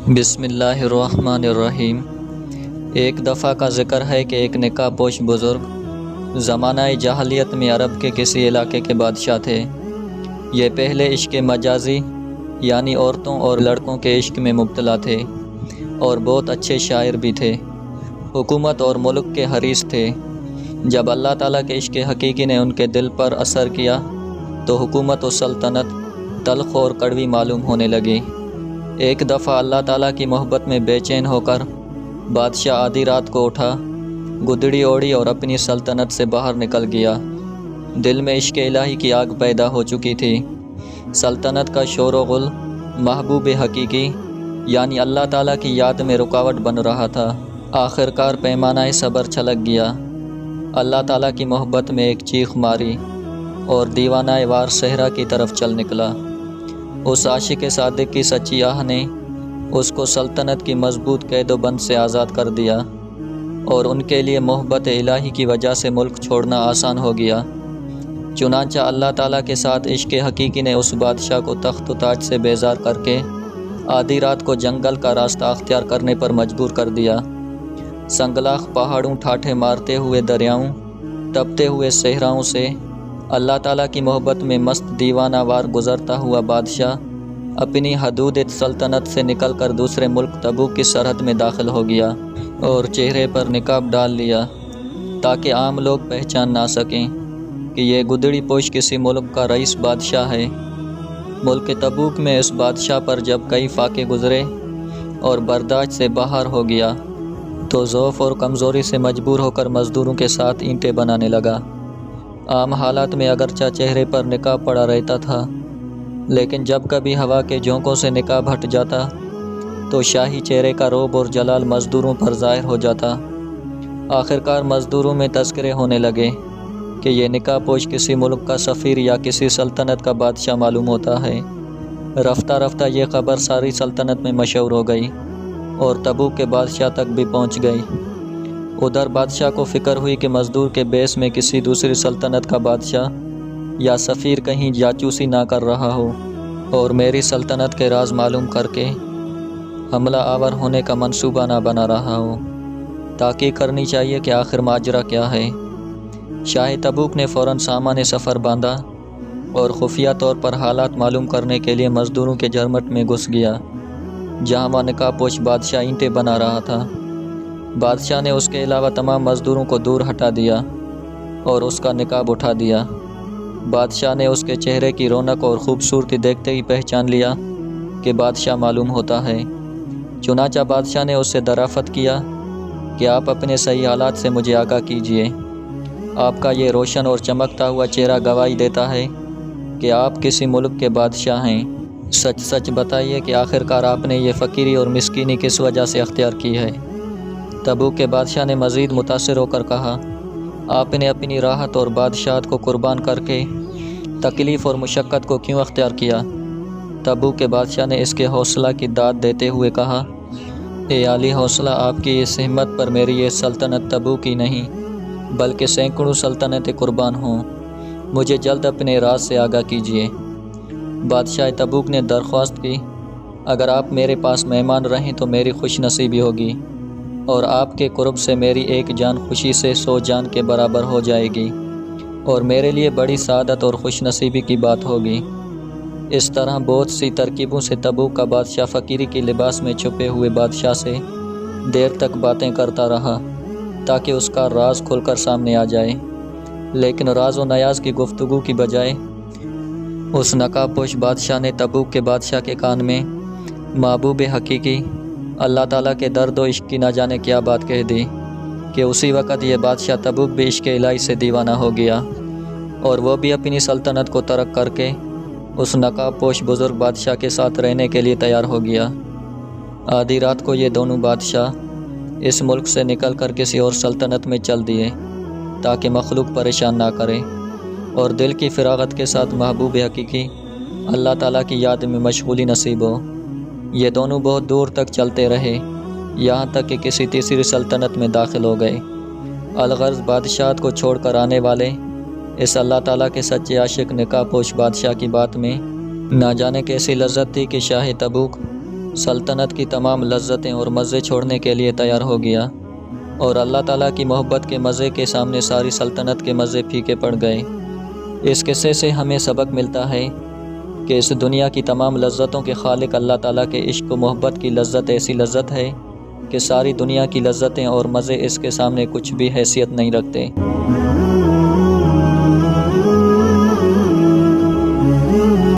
بسم اللہ الرحمن الرحیم۔ ایک دفعہ کا ذکر ہے کہ ایک نکاح پوش بزرگ زمانہ جاہلیت میں عرب کے کسی علاقے کے بادشاہ تھے۔ یہ پہلے عشق مجازی یعنی عورتوں اور لڑکوں کے عشق میں مبتلا تھے اور بہت اچھے شاعر بھی تھے۔ حکومت اور ملک کے حریص تھے۔ جب اللہ تعالیٰ کے عشق حقیقی نے ان کے دل پر اثر کیا تو حکومت و سلطنت تلخ اور کڑوی معلوم ہونے لگی۔ ایک دفعہ اللہ تعالیٰ کی محبت میں بے چین ہو کر بادشاہ آدھی رات کو اٹھا، گدڑی اوڑھی اور اپنی سلطنت سے باہر نکل گیا۔ دل میں عشق الہی کی آگ پیدا ہو چکی تھی۔ سلطنت کا شور و غل محبوب حقیقی یعنی اللہ تعالیٰ کی یاد میں رکاوٹ بن رہا تھا۔ آخرکار پیمانہ صبر چھلک گیا۔ اللہ تعالیٰ کی محبت میں ایک چیخ ماری اور دیوانہ وار صحرا کی طرف چل نکلا۔ اس عاشق صادق کی سچی آہ نے اس کو سلطنت کی مضبوط قید و بند سے آزاد کر دیا اور ان کے لیے محبت الہی کی وجہ سے ملک چھوڑنا آسان ہو گیا۔ چنانچہ اللہ تعالیٰ کے ساتھ عشق حقیقی نے اس بادشاہ کو تخت و تاج سے بیزار کر کے آدھی رات کو جنگل کا راستہ اختیار کرنے پر مجبور کر دیا۔ سنگلاخ پہاڑوں، ٹھاٹھے مارتے ہوئے دریاؤں، تپتے ہوئے صحراؤں سے اللہ تعالیٰ کی محبت میں مست دیوانہ وار گزرتا ہوا بادشاہ اپنی حدود سلطنت سے نکل کر دوسرے ملک تبوک کی سرحد میں داخل ہو گیا اور چہرے پر نقاب ڈال لیا تاکہ عام لوگ پہچان نہ سکیں کہ یہ گدڑی پوش کسی ملک کا رئیس بادشاہ ہے۔ ملک تبوک میں اس بادشاہ پر جب کئی فاقے گزرے اور برداشت سے باہر ہو گیا تو ضعف اور کمزوری سے مجبور ہو کر مزدوروں کے ساتھ اینٹیں بنانے لگا۔ عام حالات میں اگرچہ چہرے پر نقاب پڑا رہتا تھا، لیکن جب کبھی ہوا کے جھونکوں سے نقاب ہٹ جاتا تو شاہی چہرے کا رعب اور جلال مزدوروں پر ظاہر ہو جاتا۔ آخرکار مزدوروں میں تذکرے ہونے لگے کہ یہ نقاب پوش کسی ملک کا سفیر یا کسی سلطنت کا بادشاہ معلوم ہوتا ہے۔ رفتہ رفتہ یہ خبر ساری سلطنت میں مشہور ہو گئی اور تبوک کے بادشاہ تک بھی پہنچ گئی۔ ادھر بادشاہ کو فکر ہوئی کہ مزدور کے بیس میں کسی دوسری سلطنت کا بادشاہ یا سفیر کہیں جاسوسی نہ کر رہا ہو اور میری سلطنت کے راز معلوم کر کے حملہ آور ہونے کا منصوبہ نہ بنا رہا ہو۔ تحقیق کرنی چاہیے کہ آخر ماجرا کیا ہے۔ شاہ تبوک نے فوراً سامان سفر باندھا اور خفیہ طور پر حالات معلوم کرنے کے لیے مزدوروں کے جھرمٹ میں گھس گیا جہاں وہ نقاب پوش بادشاہ اینٹیں بنا رہا تھا۔ بادشاہ نے اس کے علاوہ تمام مزدوروں کو دور ہٹا دیا اور اس کا نقاب اٹھا دیا۔ بادشاہ نے اس کے چہرے کی رونق اور خوبصورتی دیکھتے ہی پہچان لیا کہ بادشاہ معلوم ہوتا ہے۔ چنانچہ بادشاہ نے اس سے درافت کیا کہ آپ اپنے صحیح حالات سے مجھے آگاہ کیجیے۔ آپ کا یہ روشن اور چمکتا ہوا چہرہ گواہی دیتا ہے کہ آپ کسی ملک کے بادشاہ ہیں۔ سچ سچ بتائیے کہ آخرکار آپ نے یہ فقیری اور مسکینی کس وجہ سے اختیار کی ہے۔ تبوک کے بادشاہ نے مزید متاثر ہو کر کہا، آپ نے اپنی راحت اور بادشاہت کو قربان کر کے تکلیف اور مشقت کو کیوں اختیار کیا؟ تبوک کے بادشاہ نے اس کے حوصلہ کی داد دیتے ہوئے کہا، اے عالی حوصلہ، آپ کی اس ہمت پر میری یہ سلطنت تبوک ہی نہیں بلکہ سینکڑوں سلطنتیں قربان ہوں۔ مجھے جلد اپنے راز سے آگاہ کیجیے۔ بادشاہ تبوک نے درخواست کی، اگر آپ میرے پاس مہمان رہیں تو میری خوش نصیبی ہوگی اور آپ کے قرب سے میری ایک جان خوشی سے 100 جان کے برابر ہو جائے گی اور میرے لیے بڑی سعادت اور خوش نصیبی کی بات ہوگی۔ اس طرح بہت سی ترکیبوں سے تبوک کا بادشاہ فقیری کے لباس میں چھپے ہوئے بادشاہ سے دیر تک باتیں کرتا رہا تاکہ اس کا راز کھل کر سامنے آ جائے، لیکن راز و نیاز کی گفتگو کی بجائے اس نقاب پوش بادشاہ نے تبوک کے بادشاہ کے کان میں محبوب حقیقی اللہ تعالیٰ کے درد و عشق کی نہ جانے کیا بات کہہ دی کہ اسی وقت یہ بادشاہ تبوک بھی عشق الہی سے دیوانہ ہو گیا اور وہ بھی اپنی سلطنت کو ترک کر کے اس نقاب پوش بزرگ بادشاہ کے ساتھ رہنے کے لیے تیار ہو گیا۔ آدھی رات کو یہ دونوں بادشاہ اس ملک سے نکل کر کسی اور سلطنت میں چل دیے تاکہ مخلوق پریشان نہ کرے اور دل کی فراغت کے ساتھ محبوب حقیقی اللہ تعالیٰ کی یاد میں مشغولی نصیب ہو۔ یہ دونوں بہت دور تک چلتے رہے یہاں تک کہ کسی تیسری سلطنت میں داخل ہو گئے۔ الغرض بادشاہت کو چھوڑ کر آنے والے اس اللہ تعالیٰ کے سچے عاشق نقاب پوش بادشاہ کی بات میں نہ جانے کیسی لذت تھی کہ شاہ تبوک سلطنت کی تمام لذتیں اور مزے چھوڑنے کے لیے تیار ہو گیا، اور اللہ تعالیٰ کی محبت کے مزے کے سامنے ساری سلطنت کے مزے پھیکے پڑ گئے۔ اس قصے سے ہمیں سبق ملتا ہے کہ اس دنیا کی تمام لذتوں کے خالق اللہ تعالیٰ کے عشق و محبت کی لذت ایسی لذت ہے کہ ساری دنیا کی لذتیں اور مزے اس کے سامنے کچھ بھی حیثیت نہیں رکھتے۔